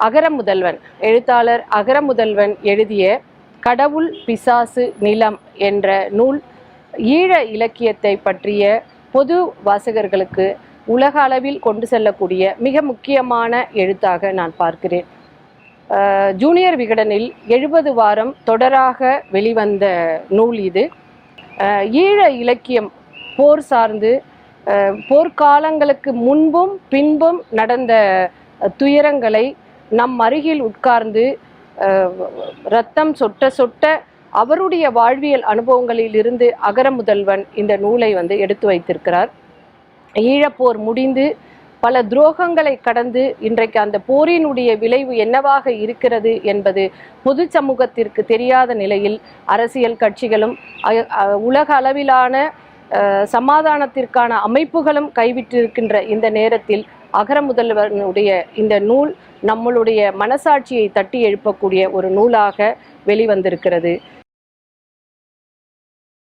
அகரமுதல்வன் எழுத்தாளர் அகரமுதல்வன் எழுதிய கடவுள் பிசாசு நிலம் என்ற நூல் ஈழ இலக்கியத்தை பற்றிய பொது வாசகர்களுக்கு உலக அளவில் கொண்டு செல்லக்கூடிய மிக முக்கியமான எழுத்தாக நான் பார்க்கிறேன். ஜூனியர் விகடனில் 70 வாரம் தொடராக வெளிவந்த நூல் இது. ஈழ இலக்கியம் போர் சார்ந்து போர்க்காலங்களுக்கு முன்பும் பின்பும் நடந்த துயரங்களை நம் அருகில் உட்கார்ந்து இரத்தம் சொட்ட சொட்ட அவருடைய வாழ்வியல் அனுபவங்களில் இருந்து அகரமுதல்வன் இந்த நூலை எடுத்து வைத்திருக்கிறார். ஈழப்போர் முடிந்து பல துரோகங்களை கடந்து இன்றைக்கு அந்த போரினுடைய விளைவு என்னவாக இருக்கிறது என்பது பொது சமூகத்திற்கு தெரியாத நிலையில் அரசியல் கட்சிகளும் உலக அளவிலான சமாதானத்திற்கான அமைப்புகளும் கைவிட்டிருக்கின்ற இந்த நேரத்தில் அகரமுதல்வனுடைய இந்த நூல் நம்மளுடைய மனசாட்சியை தட்டி எழுப்பக்கூடிய ஒரு நூலாக வெளிவந்திருக்கிறது.